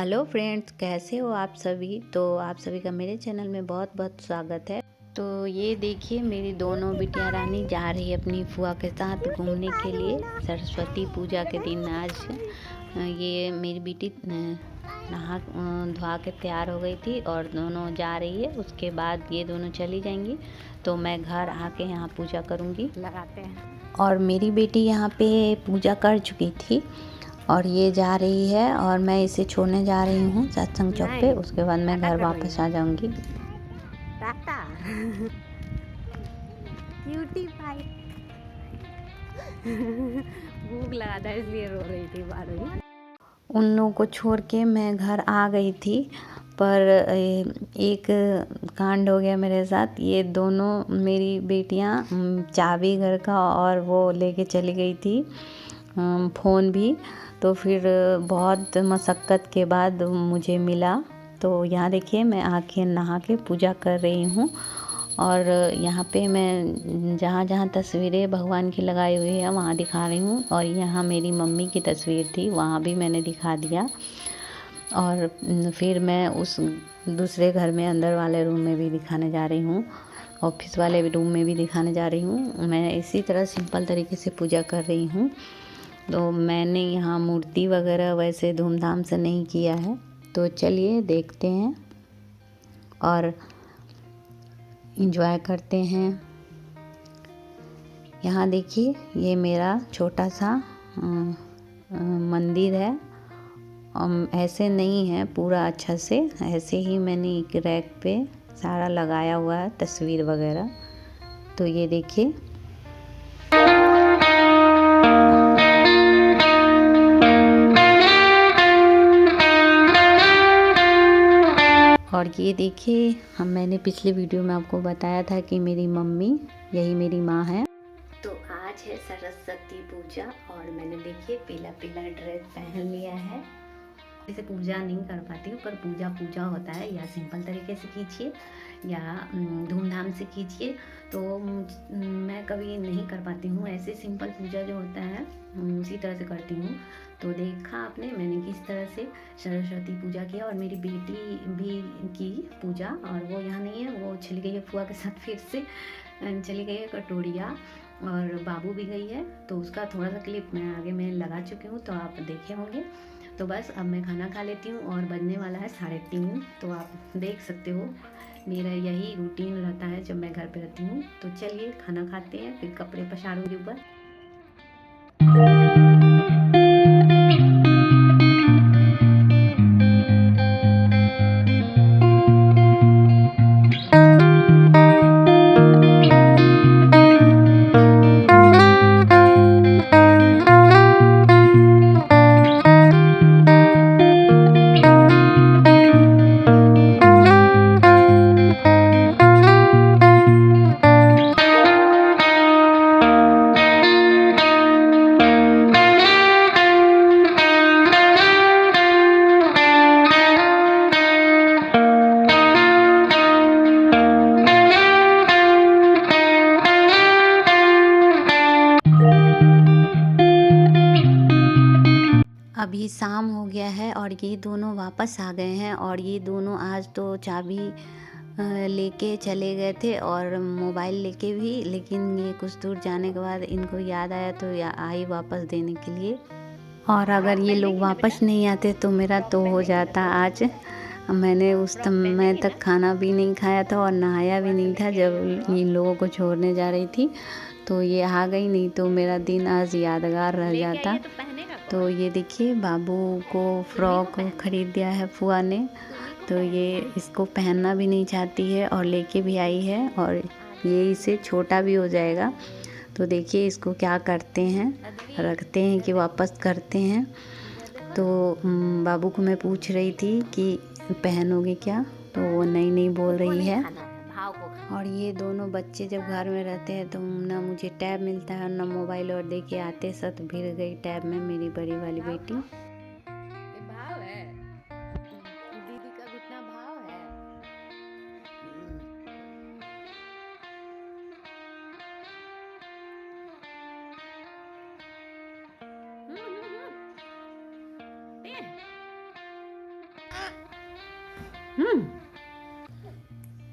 Hello friends, कैसे हो आप सभी। तो आप सभी का मेरे चैनल में बहुत बहुत स्वागत है। तो ये देखिए, मेरी दोनों बिटिया रानी जा रही है अपनी फुआ के साथ घूमने के लिए। सरस्वती पूजा के दिन आज ये मेरी बेटी नहा धोआ के तैयार हो गई थी और दोनों जा रही है। उसके बाद ये दोनों चली जाएंगी तो मैं घर आके यहाँ पूजा करूँगी। लगाते हैं। और मेरी बेटी यहाँ पे पूजा कर चुकी थी और ये जा रही है और मैं इसे छोड़ने जा रही हूँ सत्संग चौक पे। उसके बाद मैं घर वापस आ जाऊँगी। टाटा क्यूटी पाई भूख लगा था इसलिए रो रही थी बारू। उन लोगों को छोड़ के मैं घर आ गई थी, पर एक कांड हो गया मेरे साथ। ये दोनों मेरी बेटियां चाबी घर का और वो लेके चली गई थी, फ़ोन भी। तो फिर बहुत मशक्क़त के बाद मुझे मिला। तो यहाँ देखिए, मैं आके नहा के पूजा कर रही हूँ और यहाँ पे मैं जहाँ जहाँ तस्वीरें भगवान की लगाई हुई है वहाँ दिखा रही हूँ। और यहाँ मेरी मम्मी की तस्वीर थी, वहाँ भी मैंने दिखा दिया। और फिर मैं उस दूसरे घर में अंदर वाले रूम में भी दिखाने जा रही हूँ, ऑफिस वाले रूम में भी दिखाने जा रही हूँ। मैं इसी तरह सिंपल तरीके से पूजा कर रही हूँ। तो मैंने यहाँ मूर्ति वगैरह वैसे धूमधाम से नहीं किया है। तो चलिए देखते हैं और एंजॉय करते हैं। यहाँ देखिए, ये मेरा छोटा सा मंदिर है। ऐसे नहीं है पूरा अच्छा से, ऐसे ही मैंने एक रैक पे सारा लगाया हुआ है तस्वीर वगैरह। तो ये देखिए, और ये देखिए, मैंने पिछले वीडियो में आपको बताया था कि मेरी मम्मी, यही मेरी माँ है। तो आज है सरस्वती पूजा और मैंने देखिए पीला पीला ड्रेस पहन लिया है। इसे पूजा नहीं कर पाती हूँ, पर पूजा पूजा होता है। या सिंपल तरीके से कीजिए या धूमधाम से कीजिए। तो मैं कभी नहीं कर पाती हूँ ऐसे सिंपल पूजा जो होता है, उसी तरह से करती हूँ। तो देखा आपने मैंने किस तरह से सरस्वती पूजा किया। और मेरी बेटी भी की पूजा, और वो यहाँ नहीं है, वो चली गई है फुआ के साथ। फिर से चली गई है कटोरिया, और बाबू भी गई है। तो उसका थोड़ा सा क्लिप मैं आगे में लगा चुकी हूँ, तो आप देखे होंगे। तो बस अब मैं खाना खा लेती हूँ और बजने वाला है 3:30। तो आप देख सकते हो मेरा यही रूटीन रहता है जब मैं घर पे रहती हूँ। तो चलिए खाना खाते हैं, फिर कपड़े पसारूंगी ऊपर। अभी शाम हो गया है और ये दोनों वापस आ गए हैं। और ये दोनों आज तो चाबी लेके चले गए थे और मोबाइल लेके भी, लेकिन ये कुछ दूर जाने के बाद इनको याद आया तो आई वापस देने के लिए। और अगर ये लोग वापस नहीं आते तो मेरा तो हो जाता आज। मैंने उस समय तक खाना भी नहीं खाया था और नहाया भी नहीं था जब इन लोगों को छोड़ने जा रही थी। तो ये आ गई, नहीं तो मेरा दिन आज यादगार रह जाता। तो ये देखिए, बाबू को फ्रॉक खरीद दिया है फुआ ने। तो ये इसको पहनना भी नहीं चाहती है और लेके भी आई है, और ये इसे छोटा भी हो जाएगा। तो देखिए इसको क्या करते हैं, रखते हैं कि वापस करते हैं। तो बाबू को मैं पूछ रही थी कि पहनोगे क्या, तो वो नहीं बोल रही है। और ये दोनों बच्चे जब घर में रहते हैं तो ना मुझे टैब मिलता है और ना मोबाइल, और देखिए आते सत भिड़ गई टैब में मेरी बड़ी वाली बेटी। भाव है दीदी का, घुटना भाव है।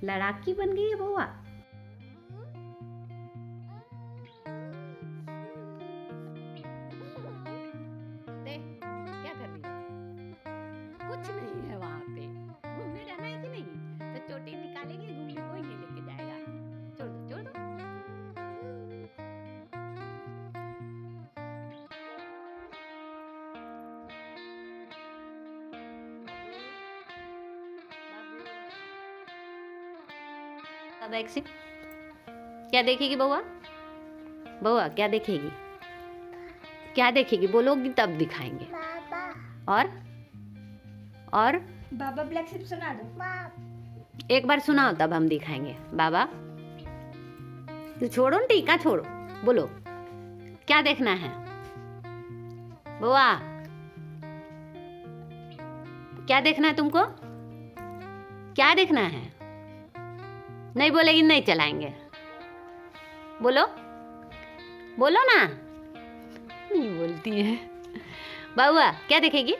लड़ाकी बन गई है बउआ। दे क्या कर रही है? कुछ नहीं है वहाँ पे। घूमने जाना है कि नहीं? तो चोटी निकालेगी, घूमने कोई नहीं लेके जाएगा। छोड़ दो, छोड़ दो। अब एक्सिट क्या देखेगी बउआ? बउआ क्या देखेगी? क्या देखेगी? बोलोगी तब दिखाएंगे। और बाबा ब्लैक शिप सुना दो। एक बार सुनाओ तब हम दिखाएंगे। बाबा तू छोड़ो ना, टीका छोड़ो, बोलो क्या देखना है बुआ? क्या देखना है तुमको? क्या देखना है? नहीं बोलेगी नहीं चलाएंगे। बोलो बोलो ना। नहीं बोलती है बाबुआ। क्या देखेगी?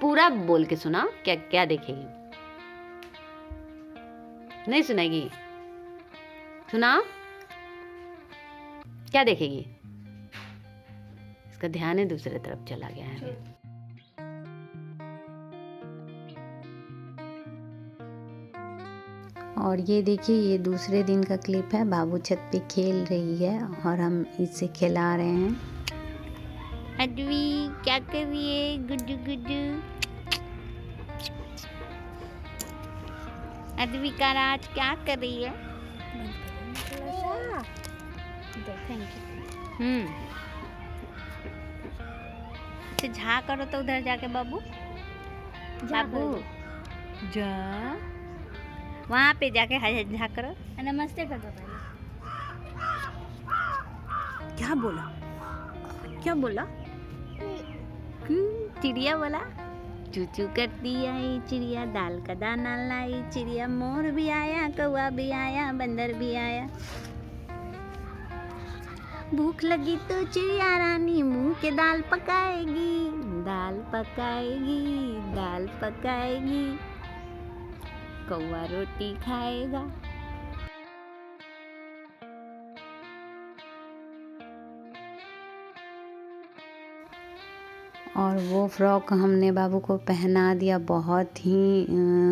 पूरा बोल के सुनाओ, क्या क्या देखेगी? नहीं सुनेगी? सुनाओ क्या देखेगी? इसका ध्यान है दूसरे तरफ चला गया है। और ये देखिए, ये दूसरे दिन का क्लिप है। बाबू छत पे खेल रही है और हम इसे खिला रहे हैं। अद्वी क्या कर रही है? गुड्डू गुड्डू। अद्वी का राज क्या कर रही है? तो झा करो तो उधर जाके बाबू। बाबू जा वहाँ पे जाके झा करो। नमस्ते कर दो पहले। क्या बोला? क्या बोला? चिड़िया बोला। चूचू करती आई चिड़िया, दाल का दाना लाई चिड़िया, मोर भी आया, कौवा भी आया, बंदर भी आया। भूख लगी तो चिड़िया रानी मुंह के दाल पकाएगी, दाल पकाएगी, दाल पकाएगी, कौवा रोटी खाएगा। और वो फ्रॉक हमने बाबू को पहना दिया बहुत ही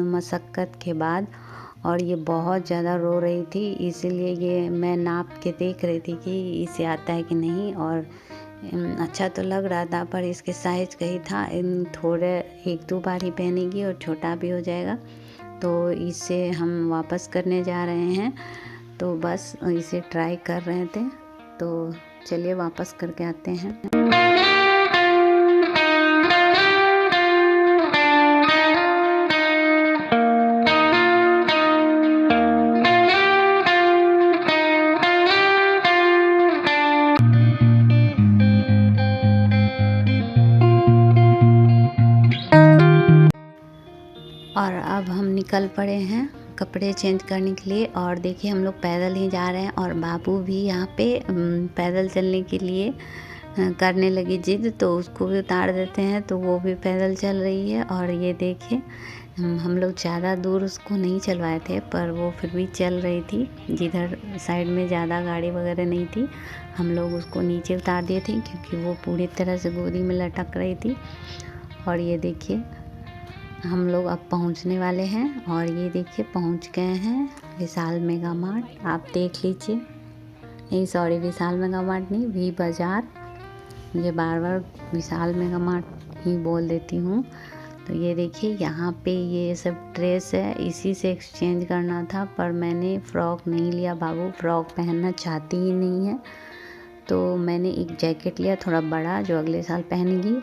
मशक्क़त के बाद। और ये बहुत ज़्यादा रो रही थी, इसीलिए ये मैं नाप के देख रही थी कि इसे आता है कि नहीं। और अच्छा तो लग रहा था, पर इसके साइज़ का ही था। थोड़े एक दो बार ही पहनेगी और छोटा भी हो जाएगा। तो इसे हम वापस करने जा रहे हैं, तो बस इसे ट्राई कर रहे थे। तो चलिए वापस करके आते हैं। और अब हम निकल पड़े हैं कपड़े चेंज करने के लिए। और देखिए हम लोग पैदल ही जा रहे हैं और बाबू भी यहाँ पे पैदल चलने के लिए करने लगी जिद, तो उसको भी उतार देते हैं, तो वो भी पैदल चल रही है। और ये देखिए हम लोग ज़्यादा दूर उसको नहीं चलवाए थे, पर वो फिर भी चल रही थी। जिधर साइड में ज़्यादा गाड़ी वगैरह नहीं थी, हम लोग उसको नीचे उतार दिए थे, क्योंकि वो पूरी तरह से गोदी में लटक रही थी। और ये देखिए हम लोग अब पहुंचने वाले हैं। और ये देखिए पहुंच गए हैं विशाल मेगा मार्ट। आप देख लीजिए। नहीं सॉरी, विशाल मेगा मार्ट नहीं, वी बाज़ार। मुझे बार बार विशाल मेगा मार्ट ही बोल देती हूँ। तो ये देखिए यहाँ पे ये सब ड्रेस है, इसी से एक्सचेंज करना था, पर मैंने फ़्रॉक नहीं लिया। बाबू फ़्रॉक पहनना चाहती ही नहीं है, तो मैंने एक जैकेट लिया थोड़ा बड़ा, जो अगले साल पहनेगी।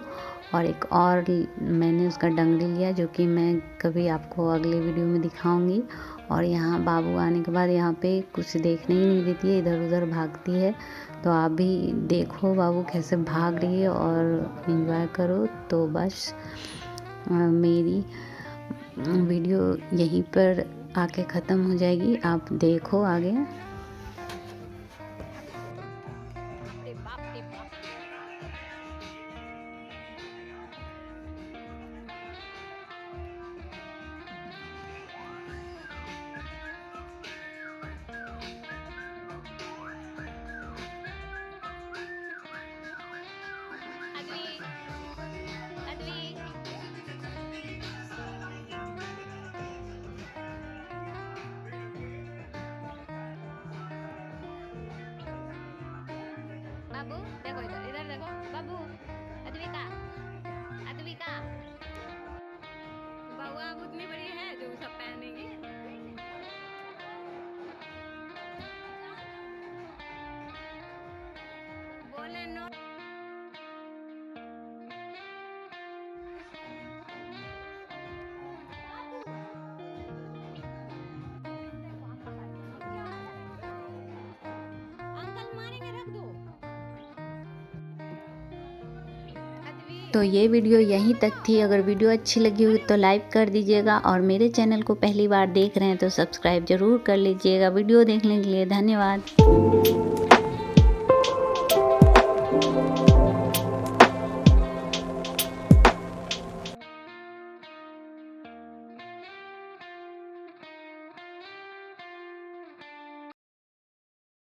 और एक और मैंने उसका डंगरी लिया, जो कि मैं कभी आपको अगले वीडियो में दिखाऊंगी। और यहाँ बाबू आने के बाद यहाँ पे कुछ देखने ही नहीं देती है, इधर उधर भागती है। तो आप भी देखो बाबू कैसे भाग रही है और एंजॉय करो। तो बस मेरी वीडियो यहीं पर आके ख़त्म हो जाएगी। आप देखो आगे। रे बाप रे बाप। तो ये वीडियो यहीं तक थी। अगर वीडियो अच्छी लगी हुई तो लाइक कर दीजिएगा और मेरे चैनल को पहली बार देख रहे हैं तो सब्सक्राइब ज़रूर कर लीजिएगा। वीडियो देखने के लिए धन्यवाद।